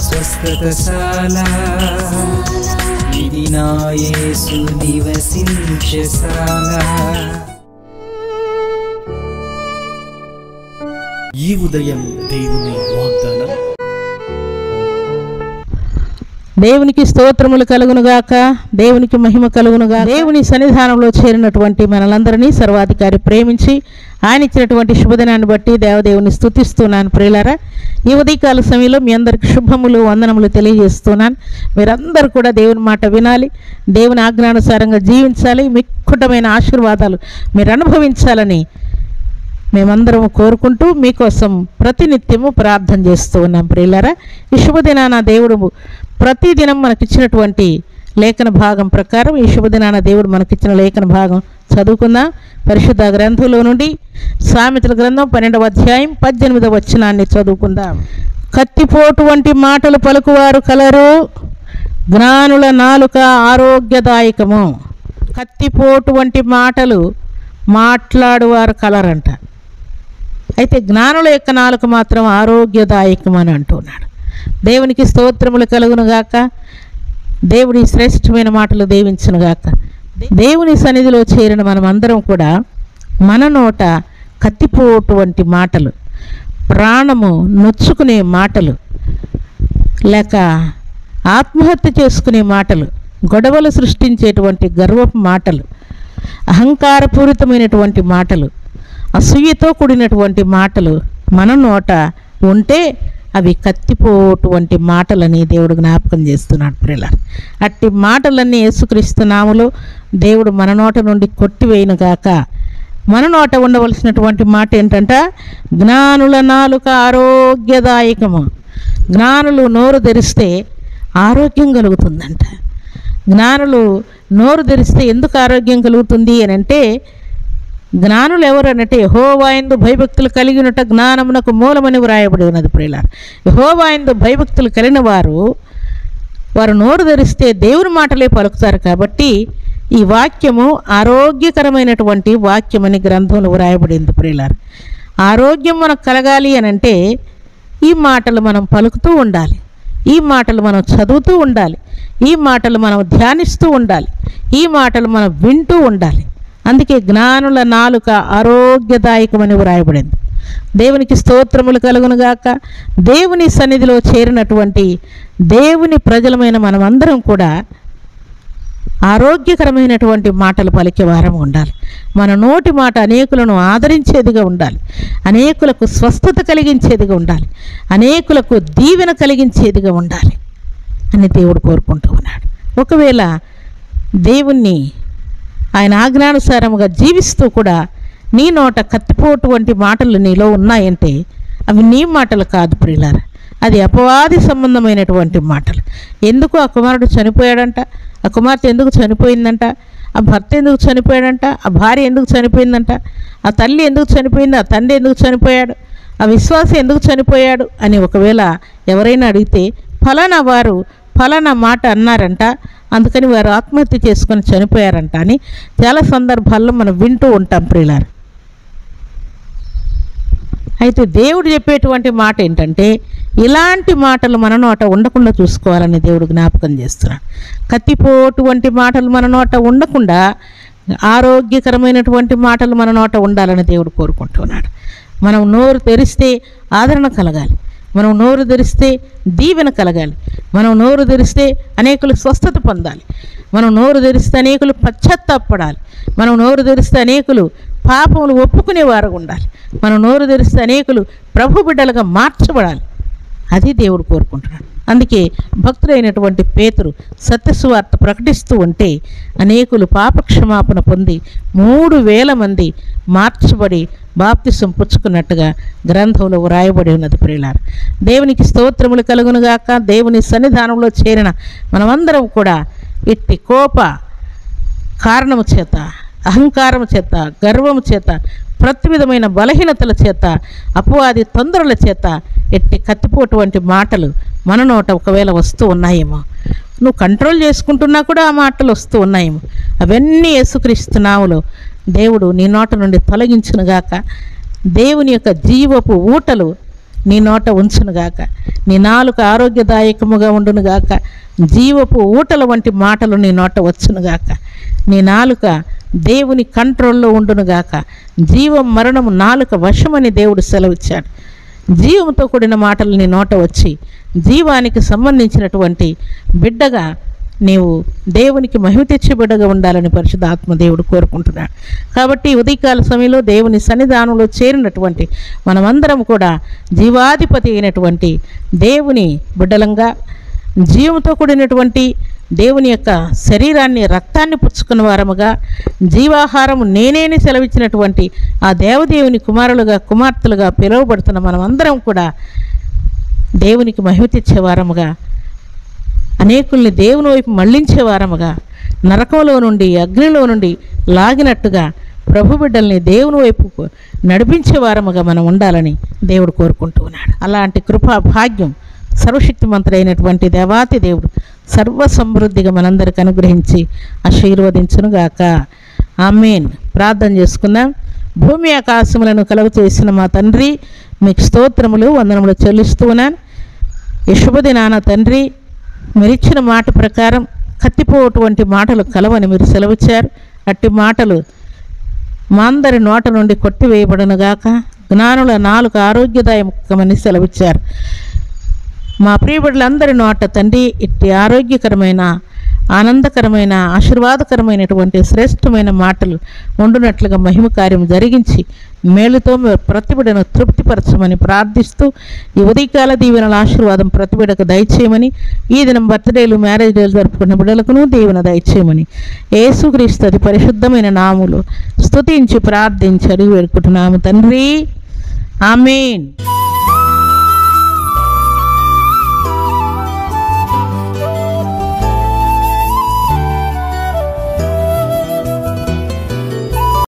స్వస్థతశాల ఇది నా యేసు నివసించశాల. ఈ ఉదయం దేవుని వాగ్దానం. దేవునికి స్తోత్రములు కలుగునుగాక, దేవునికి మహిమ కలుగునుగా. దేవుని సన్నిధానంలో చేరినటువంటి మనలందరినీ సర్వాధికారి ప్రేమించి ఆయన ఇచ్చినటువంటి శుభదినాన్ని బట్టి దేవదేవుని స్తుతిస్తున్నాను. ప్రియులారా, ఈ ఉదయకాల సమయంలో మీ అందరికి శుభములు వందనములు తెలియజేస్తున్నాను. మీరందరూ కూడా దేవుని మాట వినాలి, దేవుని ఆజ్ఞానుసారంగా జీవించాలి, మిక్కుటమైన ఆశీర్వాదాలు మీరు అనుభవించాలని మేమందరం కోరుకుంటూ మీకోసం ప్రతినిత్యము ప్రార్థన చేస్తూ ఉన్నాం. ప్రియులారా, ఈ శుభదినాన దేవుడు ప్రతిదినం మనకిచ్చినటువంటి లేఖన భాగం ప్రకారం ఈ శుభదినాన దేవుడు మనకిచ్చిన లేఖన భాగం చదువుకుందాం. పరిశుద్ధ గ్రంథంలో నుండి సామెతల గ్రంథం 12వ అధ్యాయం 18వ వచనాన్ని చదువుకుందాం. కత్తిపోటు వంటి మాటలు పలుకువారు కలరు, జ్ఞానుల నాలుక ఆరోగ్యదాయకము. కత్తిపోటు వంటి మాటలు మాట్లాడువారు కలరంట. అయితే జ్ఞానుల యొక్క నాలుక మాత్రం ఆరోగ్యదాయకం అని అంటున్నాడు. దేవునికి స్తోత్రములు కలుగునుగాక. దేవుడి శ్రేష్టమైన మాటలు దీవించునుగాక. దేవుని సన్నిధిలో చేరిన మనం అందరం కూడా మన నోట కత్తిపోటు వంటి మాటలు, ప్రాణము నొచ్చుకునే మాటలు, లేక ఆత్మహత్య చేసుకునే మాటలు, గొడవలు సృష్టించేటువంటి గర్వపు మాటలు, అహంకారపూరితమైనటువంటి మాటలు, అసూయతో కూడినటువంటి మాటలు మన నోట ఉంటే అవి కత్తిపోటు వంటి మాటలని దేవుడు జ్ఞాపకం చేస్తున్నాడు. ప్రియులారా, అట్టి మాటలన్నీ యేసుక్రీస్తు నామములో దేవుడు మన నోట నుండి కొట్టివేయునుగాక. మన నోట ఉండవలసినటువంటి మాట ఏంటంట? జ్ఞానుల నాలుక ఆరోగ్యదాయకము. జ్ఞానులు నోరు తెరిస్తే ఆరోగ్యం కలుగుతుందంట. జ్ఞానులు నోరు తెరిస్తే ఎందుకు ఆరోగ్యం కలుగుతుంది అని అంటే, జ్ఞానులు ఎవరనంటే యెహోవాయందు భయభక్తులు కలిగినట జ్ఞానమునకు మూలమని వ్రాయబడి ఉన్నది. ప్రియులారా, యెహోవాయందు భయభక్తులు కలిగిన వారు నోరు ధరిస్తే దేవుని మాటలే పలుకుతారు. కాబట్టి ఈ వాక్యము ఆరోగ్యకరమైనటువంటి వాక్యమని గ్రంథంలో వ్రాయబడింది. ప్రియులారా, ఆరోగ్యం మనకు కలగాలి అని అంటే ఈ మాటలు మనం పలుకుతూ ఉండాలి, ఈ మాటలు మనం చదువుతూ ఉండాలి, ఈ మాటలు మనం ధ్యానిస్తూ ఉండాలి, ఈ మాటలు మనం వింటూ ఉండాలి. అందుకే జ్ఞానుల నాలుక ఆరోగ్యదాయకమని వ్రాయబడింది. దేవునికి స్తోత్రములు కలుగునుగాక. దేవుని సన్నిధిలో చేరినటువంటి దేవుని ప్రజలమైన మనమందరం కూడా ఆరోగ్యకరమైనటువంటి మాటలు పలికే వారం ఉండాలి. మన నోటి మాట అనేకులను ఆదరించేదిగా ఉండాలి, అనేకులకు స్వస్థత కలిగించేదిగా ఉండాలి, అనేకులకు దీవెన కలిగించేదిగా ఉండాలి అని దేవుడు కోరుకుంటూ ఉన్నాడు. ఒకవేళ దేవుణ్ణి ఆయన ఆజ్ఞానుసారముగా జీవిస్తూ కూడా నీ నోట కత్తిపోటు వంటి మాటలు నీలో ఉన్నాయంటే అవి నీ మాటలు కాదు ప్రియులారా, అది అపవాది సంబంధమైనటువంటి మాటలు. ఎందుకు ఆ కుమారుడు చనిపోయాడంట, ఆ కుమార్తె ఎందుకు చనిపోయిందంట, ఆ భర్త ఎందుకు చనిపోయాడంట, ఆ భార్య ఎందుకు చనిపోయిందంట, ఆ తల్లి ఎందుకు చనిపోయింది, ఆ తండ్రి ఎందుకు చనిపోయాడు, ఆ విశ్వాసి ఎందుకు చనిపోయాడు అని ఒకవేళ ఎవరైనా అడిగితే ఫలానా వారు ఫలానా మాట అన్నారంట, అందుకని వారు ఆత్మహత్య చేసుకొని చనిపోయారంట అని చాలా సందర్భాల్లో మనం వింటూ ఉంటాం ప్రియులారా. అయితే దేవుడు చెప్పేటువంటి మాట ఏంటంటే ఇలాంటి మాటలు మన నోట ఉండకుండా చూసుకోవాలని దేవుడు జ్ఞాపకం చేస్తున్నాడు. కత్తిపోటు వంటి మాటలు మన నోట ఉండకుండా ఆరోగ్యకరమైనటువంటి మాటలు మన నోట ఉండాలని దేవుడు కోరుకుంటున్నాడు. మనం నోరు తెరిస్తే ఆదరణ కలగాలి, మనం నోరు తెరిస్తే దీవెన కలగాలి, మనం నోరు తెరిస్తే అనేకులు స్వస్థత పొందాలి, మనం నోరు తెరిస్తే అనేకులు పశ్చాత్తాపడాలి, మనం నోరు తెరిస్తే అనేకులు పాపములు ఒప్పుకునేవారు ఉండాలి, మనం నోరు తెరిస్తే అనేకులు ప్రభు బిడ్డలుగా మార్చబడాలి. అది దేవుడు కోరుకుంటున్నాడు. అందుకే భక్తుడైనటువంటి పేతురు సత్యసువార్త ప్రకటిస్తూ ఉంటే అనేకులు పాపక్షమాపణ పొంది 3000 మంది మార్చబడి బాప్తిసం పుచ్చుకున్నట్టుగా గ్రంథంలో వ్రాయబడి ఉన్నది. ప్రియులారా, దేవునికి స్తోత్రములు కలుగునుగాక. దేవుని సన్నిధానంలో చేరిన మనమందరం కూడా ఇట్టి కోప కారణము చేత, అహంకారము చేత, గర్వము చేత, ప్రతి విధమైన బలహీనతల చేత, అపవాది తొందరల చేత ఎట్టి కత్తిపోటు వంటి మాటలు మన నోట ఒకవేళ వస్తూ ఉన్నాయేమో, నువ్వు కంట్రోల్ చేసుకుంటున్నా కూడా ఆ మాటలు వస్తూ ఉన్నాయేమో, అవన్నీ యేసుక్రీస్తు నామములో దేవుడు నీ నోట నుండి తొలగించునుగాక. దేవుని యొక్క జీవపు ఊటలు నీ నోట ఉంచునుగాక. నీ నాలుక ఆరోగ్యదాయకముగా ఉండునుగాక. జీవపు ఊటల వంటి మాటలు నీ నోట వచ్చునుగాక. నీ నాలుక దేవుని కంట్రోల్లో ఉండునుగాక. జీవం మరణము నాలుక వశమని దేవుడు సెలవిచ్చాడు. జీవంతో కూడిన మాటలు నీ నోట వచ్చి జీవానికి సంబంధించినటువంటి బిడ్డగా నీవు దేవునికి మహిమ తెచ్చే బిడ్డగా ఉండాలని పరిశుద్ధాత్మ దేవుడు కోరుకుంటున్నాడు. కాబట్టి ఉదయకాల సమయంలో దేవుని సన్నిధానంలో చేరినటువంటి మనమందరం కూడా జీవాధిపతి అయినటువంటి దేవుని బిడ్డలంగా, జీవంతో కూడినటువంటి దేవుని యొక్క శరీరాన్ని రక్తాన్ని పుచ్చుకున్న వారముగా, జీవాహారము నేనేని సెలవిచ్చినటువంటి ఆ దేవదేవుని కుమారులుగా కుమార్తెలుగా పిలువబడుతున్న మనమందరం కూడా దేవునికి మహిమ తెచ్చేవారముగా, అనేకుల్ని దేవుని వైపు మళ్లించే వారముగా, నరకంలో నుండి అగ్నిలో నుండి లాగినట్టుగా ప్రభు బిడ్డల్ని దేవుని వైపు నడిపించే వారముగా మనం ఉండాలని దేవుడు కోరుకుంటూ ఉన్నాడు. అలాంటి కృపా భాగ్యం సర్వశక్తిమంతుడైనటువంటి దేవాతి దేవుడు సర్వ సమృద్ధిగా మనందరికి అనుగ్రహించి ఆశీర్వదించునుగాక. ఆమేన్. ప్రార్థన చేసుకుందాం. భూమి ఆకాశములను కలుగు చేసిన మా తండ్రి, మీకు స్తోత్రములు వందనములు చెల్లిస్తూ ఉన్నాను. ఈ శుభదినాన తండ్రి, మీరిచ్చిన మాట ప్రకారం కత్తిపోటువంటి మాటలు కలవని మీరు సెలవిచ్చారు. అట్టి మాటలు మా అందరి నోట నుండి కొట్టివేయబడునుగాక. జ్ఞానుల నాలుక ఆరోగ్యదాయకమని సెలవిచ్చారు. మా ప్రియబిడ్డలందరి నోట తండ్రి ఇట్టి ఆరోగ్యకరమైన, ఆనందకరమైన, ఆశీర్వాదకరమైనటువంటి శ్రేష్టమైన మాటలు ఉండునట్లుగా మహిమ కార్యం జరిగించి మేలుతో ప్రతిబిడను తృప్తిపరచమని ప్రార్థిస్తూ ఈ ఉదయకాల దీవెనల ఆశీర్వాదం ప్రతిబిడకు దయచేయమని, ఈ దినం బర్త్డేలు, మ్యారేజ్ డేలు జరుపుకున్న బిడ్డలకును దీవెన దయచేయమని యేసుక్రీస్తు అతి పరిశుద్ధమైన నామములో స్తుతించి ప్రార్థించి అడిగి వేడుకుంటున్నాము తండ్రి. ఆమేన్.